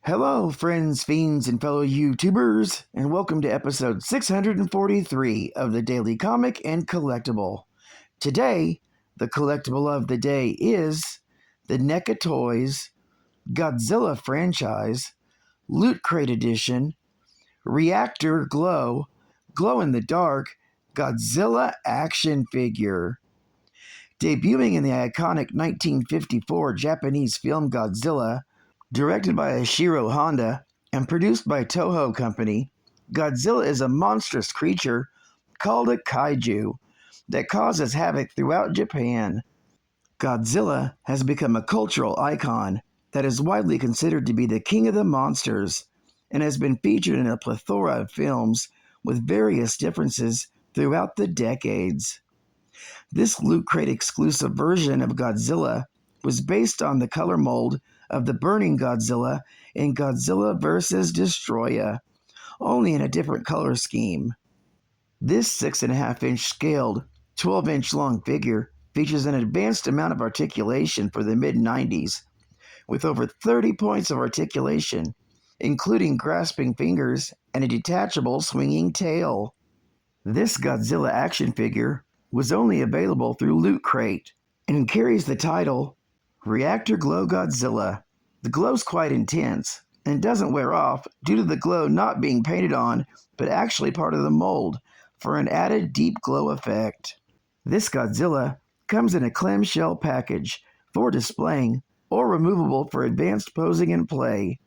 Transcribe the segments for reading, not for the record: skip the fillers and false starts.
Hello, friends, fiends, and fellow YouTubers, and welcome to episode 643 of the Daily Comic and Collectible. Today, the collectible of the day is the Neca Toys Godzilla franchise Loot Crate Edition Reactor Glow in the Dark Godzilla action figure. Debuting in the iconic 1954 Japanese film Godzilla, directed by Ishiro Honda and produced by Toho Company, Godzilla is a monstrous creature called a kaiju that causes havoc throughout Japan. Godzilla has become a cultural icon that is widely considered to be the king of the monsters and has been featured in a plethora of films with various differences throughout the decades. This Loot Crate exclusive version of Godzilla was based on the color mold of the Burning Godzilla in Godzilla vs. Destroya, only in a different color scheme. This 6.5-inch scaled, 12-inch long figure features an advanced amount of articulation for the mid-90s, with over 30 points of articulation, including grasping fingers and a detachable swinging tail. This Godzilla action figure was only available through Loot Crate and carries the title Reactor Glow Godzilla. The glow's quite intense and doesn't wear off due to the glow not being painted on but actually part of the mold for an added deep glow effect. This Godzilla comes in a clamshell package for displaying or removable for advanced posing and play.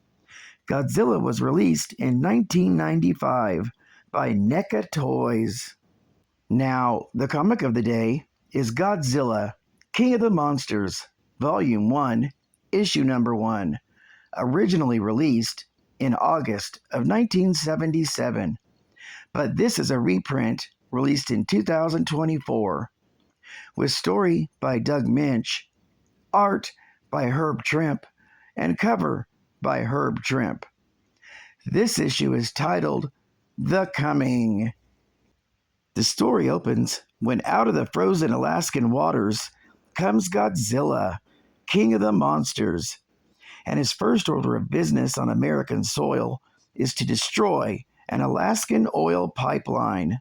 Godzilla was released in 1995 by Neca Toys. Now, the comic of the day is Godzilla, King of the Monsters, Volume 1, Issue Number 1, originally released in August of 1977, but this is a reprint released in 2024, with story by Doug Minch, art by Herb Trimpe, and cover by Herb Trimpe. This issue is titled The Coming. The story opens when out of the frozen Alaskan waters comes Godzilla, king of the monsters, and his first order of business on American soil is to destroy an Alaskan oil pipeline.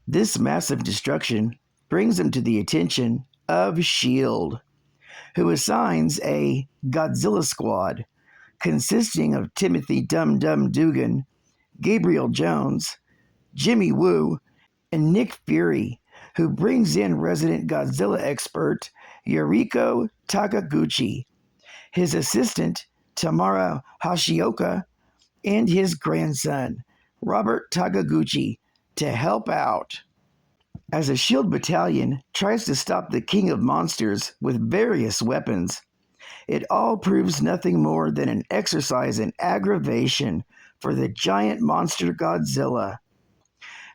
This massive destruction brings him to the attention of S.H.I.E.L.D., who assigns a Godzilla squad consisting of Timothy Dum Dum Dugan, Gabriel Jones, Jimmy Woo, and Nick Fury, who brings in resident Godzilla expert Yuriko Takaguchi, his assistant Tamara Hashioka, and his grandson Robert Takaguchi to help out. As a S.H.I.E.L.D. battalion tries to stop the King of Monsters with various weapons, it all proves nothing more than an exercise in aggravation for the giant monster Godzilla.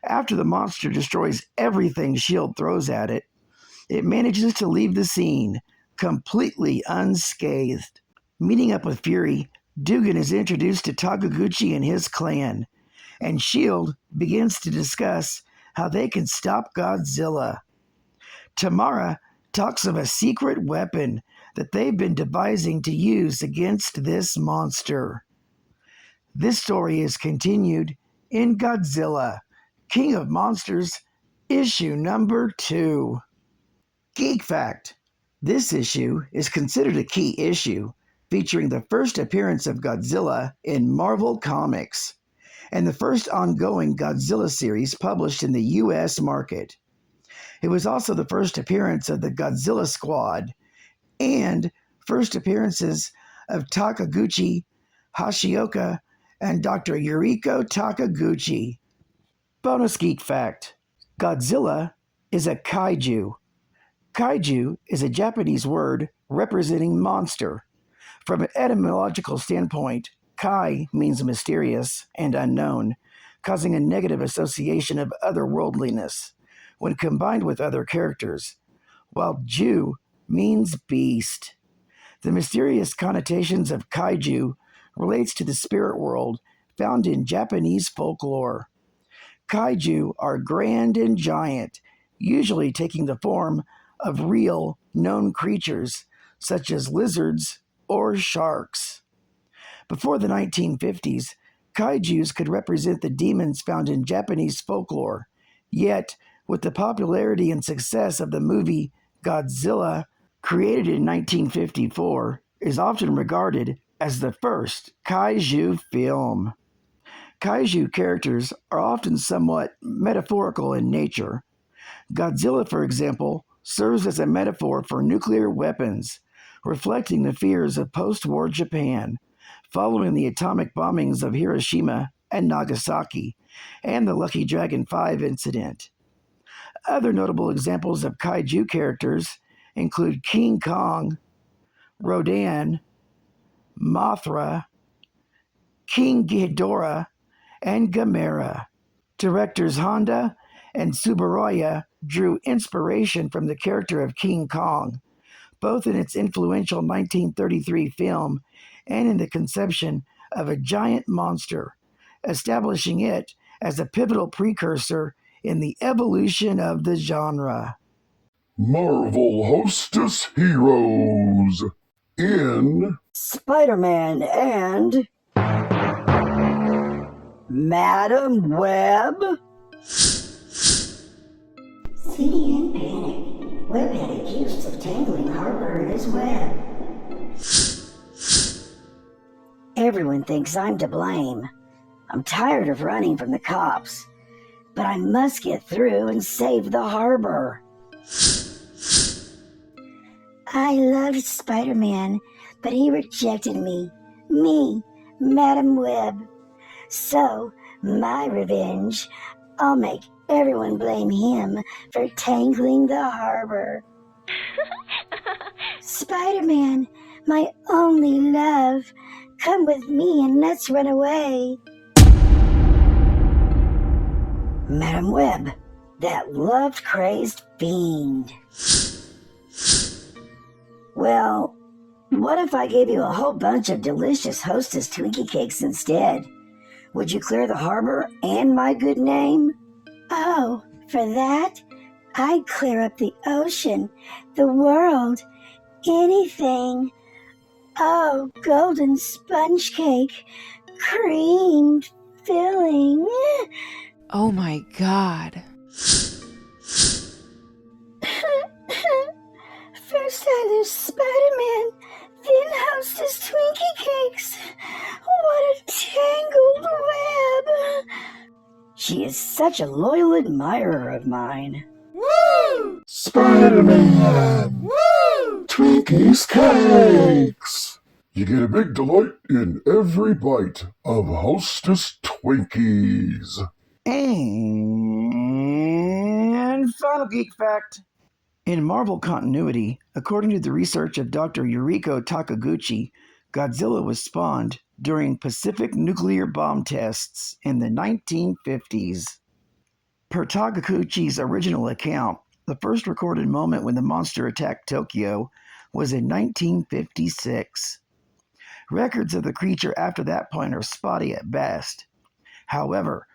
After the monster destroys everything S.H.I.E.L.D. throws at it, it manages to leave the scene completely unscathed. Meeting up with Fury, Dugan is introduced to Takaguchi and his clan, and S.H.I.E.L.D. begins to discuss how they can stop Godzilla. Tamara talks of a secret weapon that they've been devising to use against this monster. This story is continued in Godzilla, King of Monsters, Issue Number 2. Geek Fact: this issue is considered a key issue, featuring the first appearance of Godzilla in Marvel Comics, and the first ongoing Godzilla series published in the U.S. market. It was also the first appearance of the Godzilla Squad, and first appearances of Takaguchi, Hashioka, and Dr. Yuriko Takaguchi. Bonus Geek Fact: Godzilla is a kaiju. Kaiju is a Japanese word representing monster. From an etymological standpoint, kai means mysterious and unknown, causing a negative association of otherworldliness when combined with other characters, while ju means beast. The mysterious connotations of kaiju relates to the spirit world found in Japanese folklore. Kaiju are grand and giant, usually taking the form of real, known creatures such as lizards or sharks. Before the 1950s, kaijus could represent the demons found in Japanese folklore. Yet, with the popularity and success of the movie Godzilla, created in 1954, is often regarded as the first kaiju film. Kaiju characters are often somewhat metaphorical in nature. Godzilla, for example, serves as a metaphor for nuclear weapons, reflecting the fears of post-war Japan following the atomic bombings of Hiroshima and Nagasaki and the Lucky Dragon 5 incident. Other notable examples of kaiju characters include King Kong, Rodan, Mothra, King Ghidorah, and Gamera. Directors Honda and Tsuburaya drew inspiration from the character of King Kong, both in its influential 1933 film and in the conception of a giant monster, establishing it as a pivotal precursor in the evolution of the genre. Marvel Hostess Heroes in Spider-Man and Madam Web. Speedy in panic. Web had accused of tangling Harper in his web. Everyone thinks I'm to blame. I'm tired of running from the cops, but I must get through and save the harbor. I loved Spider-Man, but he rejected me. Me, Madam Web. So, my revenge, I'll make everyone blame him for tangling the harbor. Spider-Man, my only love, come with me and let's run away. Madam Web, that love-crazed fiend. Well, what if I gave you a whole bunch of delicious Hostess Twinkie cakes instead? Would you clear the harbor and my good name? Oh, for that, I'd clear up the ocean, the world, anything. Oh, golden sponge cake, creamed filling. Oh my God. First I lose Spider-Man, then Hostess Twinkie cakes. What a tangled web. She is such a loyal admirer of mine. Woo! Spider-Man! Woo! Twinkies Cakes! You get a big delight in every bite of Hostess Twinkies. And final geek fact. In Marvel continuity, according to the research of Dr. Yuriko Takaguchi, Godzilla was spawned during Pacific nuclear bomb tests in the 1950s. Per Takaguchi's original account, the first recorded moment when the monster attacked Tokyo was in 1956. Records of the creature after that point are spotty at best. However,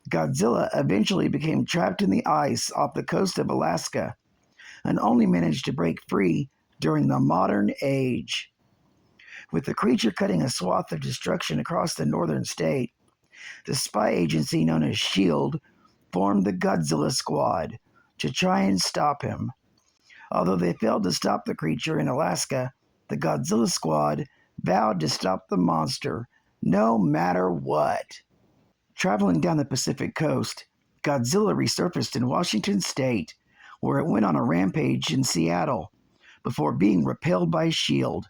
Godzilla eventually became trapped in the ice off the coast of Alaska and only managed to break free during the modern age. With the creature cutting a swath of destruction across the northern state, the spy agency known as S.H.I.E.L.D. formed the Godzilla Squad to try and stop him. Although they failed to stop the creature in Alaska, the Godzilla Squad vowed to stop the monster no matter what. Traveling down the Pacific coast, Godzilla resurfaced in Washington state, where it went on a rampage in Seattle before being repelled by S.H.I.E.L.D.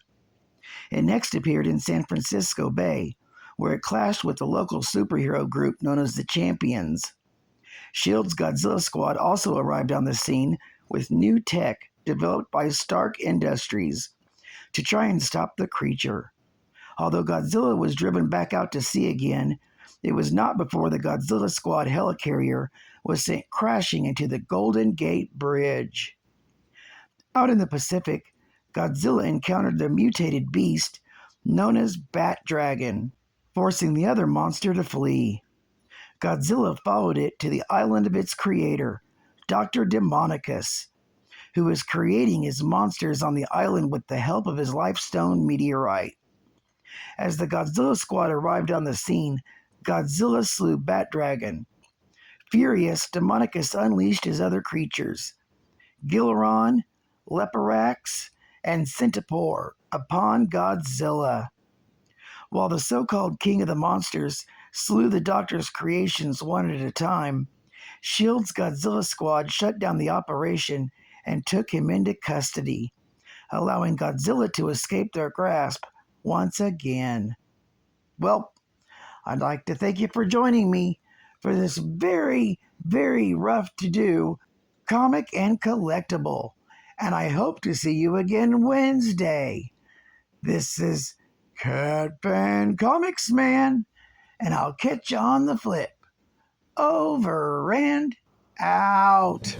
It next appeared in San Francisco Bay, where it clashed with the local superhero group known as the Champions. S.H.I.E.L.D.'s Godzilla Squad also arrived on the scene with new tech developed by Stark Industries to try and stop the creature. Although Godzilla was driven back out to sea again, it was not before the Godzilla Squad helicarrier was sent crashing into the Golden Gate Bridge. Out in the Pacific, Godzilla encountered the mutated beast known as Bat Dragon, forcing the other monster to flee. Godzilla followed it to the island of its creator, Dr. Demonicus, who was creating his monsters on the island with the help of his Lifestone meteorite. As the Godzilla squad arrived on the scene, Godzilla slew Bat Dragon. Furious, Demonicus unleashed his other creatures, Gilaron, Leporax, and Centipore, upon Godzilla. While the so-called king of the monsters slew the Doctor's creations one at a time, S.H.I.E.L.D.'s Godzilla squad shut down the operation and took him into custody, allowing Godzilla to escape their grasp once again. Well, I'd like to thank you for joining me for this very, very rough to do comic and collectible, and I hope to see you again Wednesday. This is Cat Fan Comics Man, and I'll catch you on the flip. Over and out.